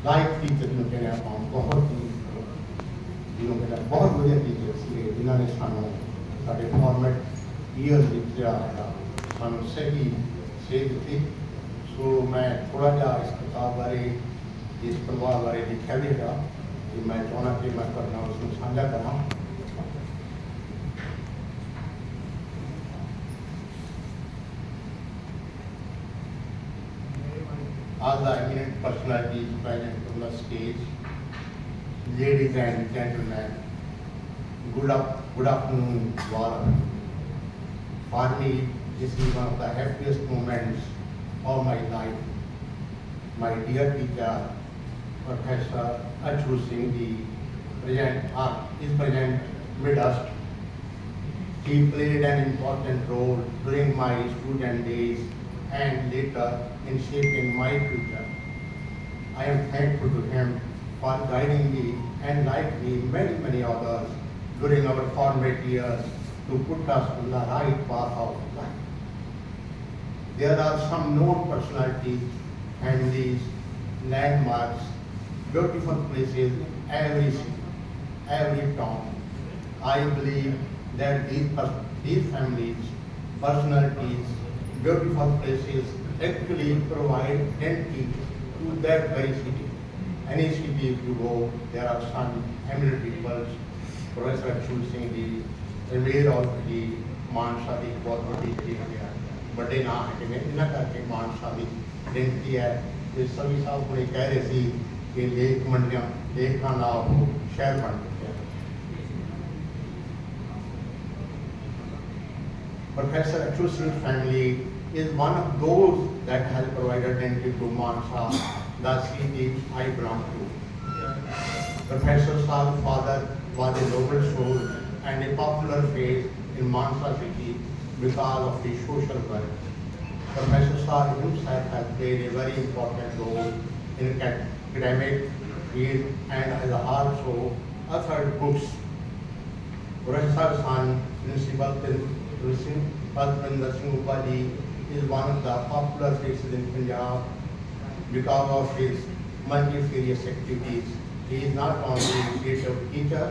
Life teacher ਨੂੰ ਕਹਿੰਦੇ ਆਪਾਂ ਬਹੁਤ ਹੀ ਜਿਹਨੂੰ ਕਹਿੰਦਾ ਬਹੁਤ ਵਧੀਆ ਟੀਚਰ ਸੀਗੇ ਜਿਨ੍ਹਾਂ ਨੇ ਸਾਨੂੰ ਸਾਡੇ ਫਾਰਮੈਟ ਈਅਰਸ ਵਿੱਚ ਜਿਹੜਾ ਹੈਗਾ ਸਾਨੂੰ ਸਹੀ ਸੇਧ ਦਿੱਤੀ। ਸੋ ਮੈਂ ਥੋੜ੍ਹਾ ਜਿਹਾ ਇਸ ਕਿਤਾਬ ਬਾਰੇ ਇਸ ਪਰਿਵਾਰ ਬਾਰੇ ਲਿਖਿਆ ਵੀ ਹੈਗਾ ਕਿ ਮੈਂ ਚਾਹੁੰਦਾ ਕਿ ਮੈਂ ਤੁਹਾਡੇ ਨਾਲ ਉਸ ਨੂੰ ਸਾਂਝਾ ਕਰਾਂ। All the eminent personalities present on the stage, ladies and gentlemen, good afternoon to all of you. For me, this is one of the happiest moments of my life. My dear teacher, Professor Achhu Singh ji, is present with us. He played an important role during my student days and later in shaping my future. I am thankful to him for guiding me and like me many others during our formative years to put us on the right path of life. There are some known personalities, families, landmarks, beautiful places in every city, every town. I believe that these families, personalities, beautiful places actually provide identity to that very city. Any city if you go, there are some eminent people, Professor Achhu Singh ji, Ranveer Audi, Mansa di बहुत बड़ी चीज है, बड़े नाम है कि इन्हें करके मानसा की आइडेंटिटी है। तो सभी साहब को कह रहे थे कि लेख मंडियां लेख का नाम हो शहर बन चुके हैं। Professor Achhu Singh family is one of those that has provided identity to Mansa, the city I belong to. Professor Saab's father was a noble soul and a popular face in Mansa city because of his social work. Professor Saab himself has played a very important role in academic field and has also authored books. Professor son, Principal Parminder Singh Upali is one of the popular faces in Punjab because of his multifarious activities. He is not only a creative teacher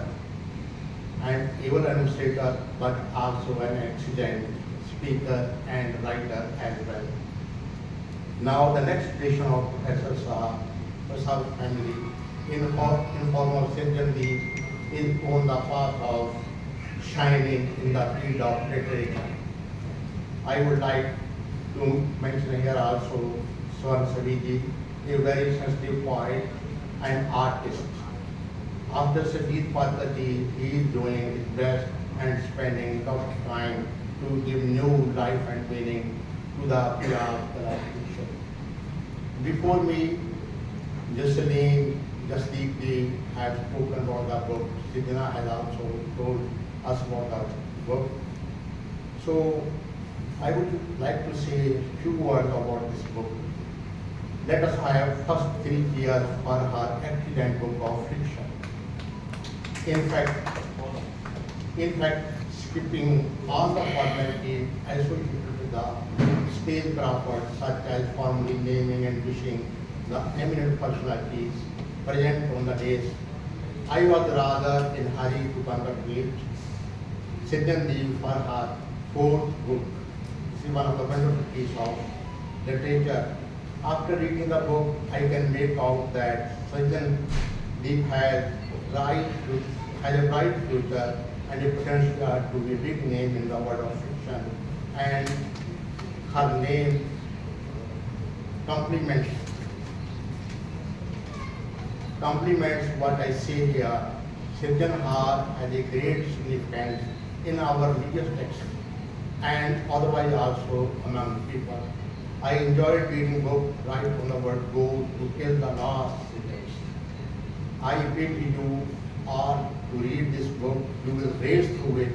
and able administrator, but also an excellent speaker and writer as well. Now the next generation of Professor Saab's family, in form of Sidhandi, is on the path of shining in the field of literature. I would like to mention here also Swarn Saviji, a very sensitive poet and artist. After Sajid Patati, he is doing his best and spending a lot of time to give new life and meaning to the Punjab tradition. Before me, Jasdeep ji have spoken about the book. Sidhana has also told us about the book. So I would like to say a few words about this book. Let us have first 3 years for her excellent book of fiction. In fact, skipping all the formalities associated with the stagecraft such as formally naming and wishing the eminent personalities present on the days, I was rather in hurry to congratulate Sidhandi for her 4th book. This is one of the wonderful piece of literature. After reading the book, I can make out that Sidhandi has a bright future and a potential to be a big name in the world of fiction. And her name complements what I say here. Sidhan has a great significance in our religious texts and otherwise also among people. I enjoyed reading book right from the word go to till the last sentence. I bid you all to read this book. You will race through it.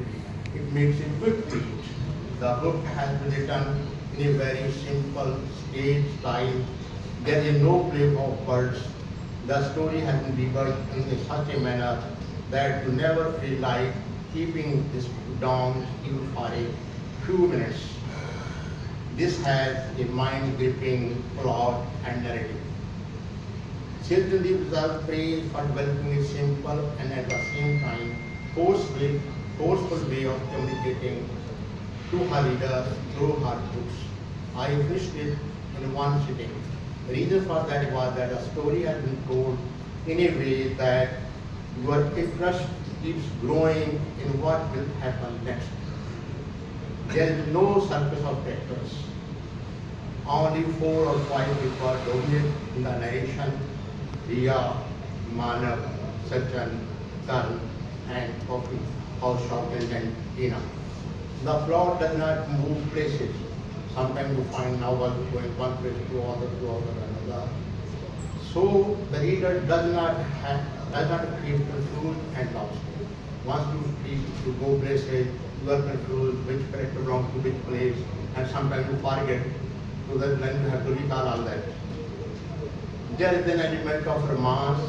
It makes a quick read. The book has been written in a very simple stage style. There is no play of words. The story has been delivered in such a manner that you never feel like keeping this down even for a few minutes. This has a mind-gripping plot and narrative. Children deserve praise for developing a simple and at the same time forceful way of communicating to her readers through her books. I finished it in one sitting. The reason for that was that the story has been told in a way that your interest keeps growing in what will happen next. There is no circus of characters. Only 4 or 5 people dominate in the narration: Riya, Manav, Sachin, Karan, and Coffee, House Shop, and Tina. The plot does not move places. Sometimes you find novels going one place to another. So the reader does not feel confused and lost. Once you go places, you are confused which character belongs to which place, and sometimes you forget. So that then you have to recall all that. There is an element of romance,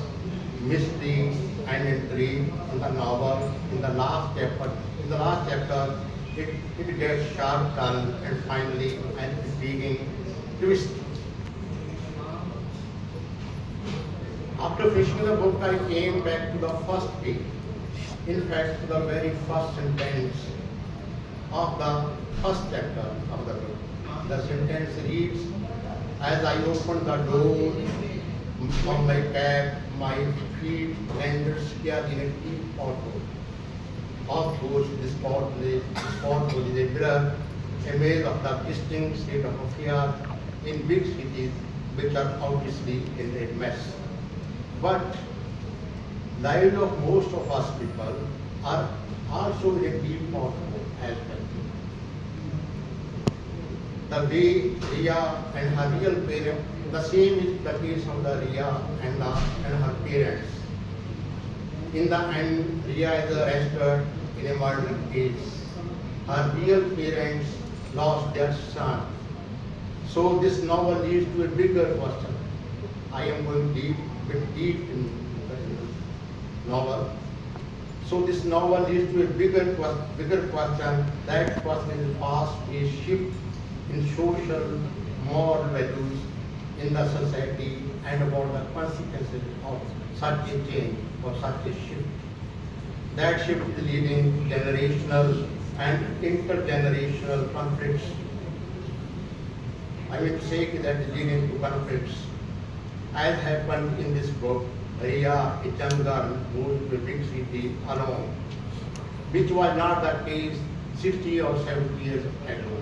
mystery, and intrigue in the novel. In the last chapter, it gets sharp turn and finally an intriguing twist. After finishing the book, I came back to the first page. In fact, to the very first sentence of the first chapter of the book. The sentence reads, "As I opened the door of my cab, my feet landed square in a deep pothole. Of course, this pothole is a mirror image of the distinct state of affairs in big cities, which are obviously in a mess. But lives of most of us people are also in a deep pothole as well. The way Riya and her real parents, the same is the case of the Riya and her parents. In the end, Riya is arrested in a murder case. Her real parents lost their son. So this novel leads to a bigger question. I am going deep in the novel. So this novel leads to a bigger question. That question is fast-paced shift in social moral values in the society and about the consequences of such a change or such a shift. That shift is leading to generational and intergenerational conflicts. I will say that is leading to conflicts. As happened in this book, Riya, a young girl, moved to a big city alone, which was not the case 60 or 70 years ago.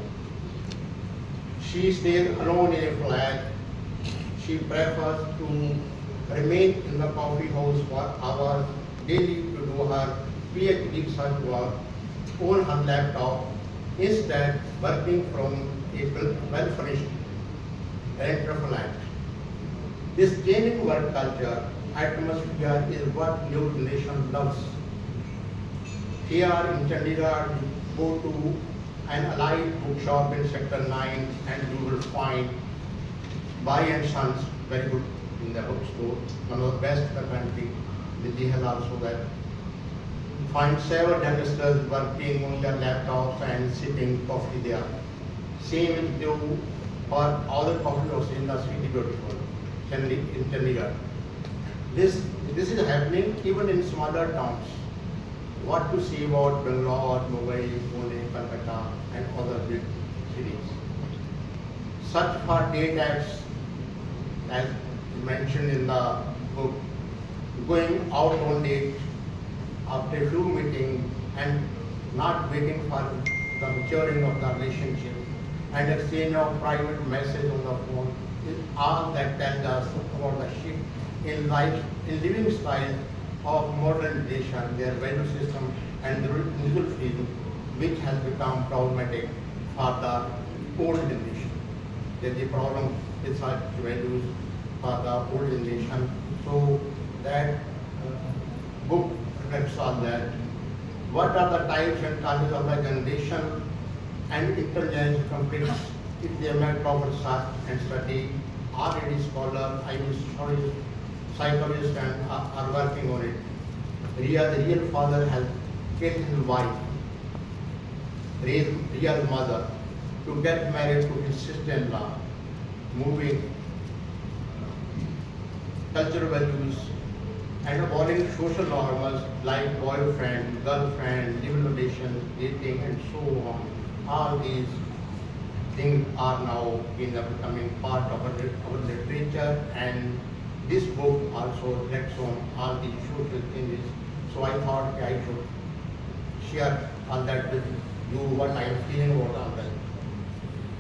She stays alone in a flat. She prefers to remain in the coffee house for hours daily to do her PhD research work on her laptop, instead working from a well-furnished rental flat. This changing work culture atmosphere is what your nation loves. Here in Chandigarh, you go to an allied bookshop in Sector 9 and you will find Bai and Sons, very good in the bookstore, one of the best in the country. Delhi has also that. Find several youngsters working on their laptops and sipping coffee there. Same is true for other coffee houses in the city beautiful, in Chandigarh. This is happening even in smaller towns. What to say about Bangalore, Mumbai, Pune, Kolkata, and other big cities. Such for day types, as mentioned in the book, going out on date after a few meetings and not waiting for the maturing of the relationship and exchange of private message on the phone is all that tells us about the shift in life, in living style of modern generation, their value system and the individual freedom, which has become problematic for the old generation. There is a problem with such values for the old generation. So that book reflects on that. What are the types and causes of the generation and intergenerational conflicts? If they make proper research and study, already scholars, I mean psychologists are working on it. Riya, the real father, has killed his wife, raised Riya's mother, to get married to his sister-in-law, moving cultural values, and abolished social norms like boyfriend, girlfriend, living relation, dating, and so on. All these things are now becoming part of our literature, and this book also reflects on all these social changes. So I thought I should share all that with you, what I am feeling about all that.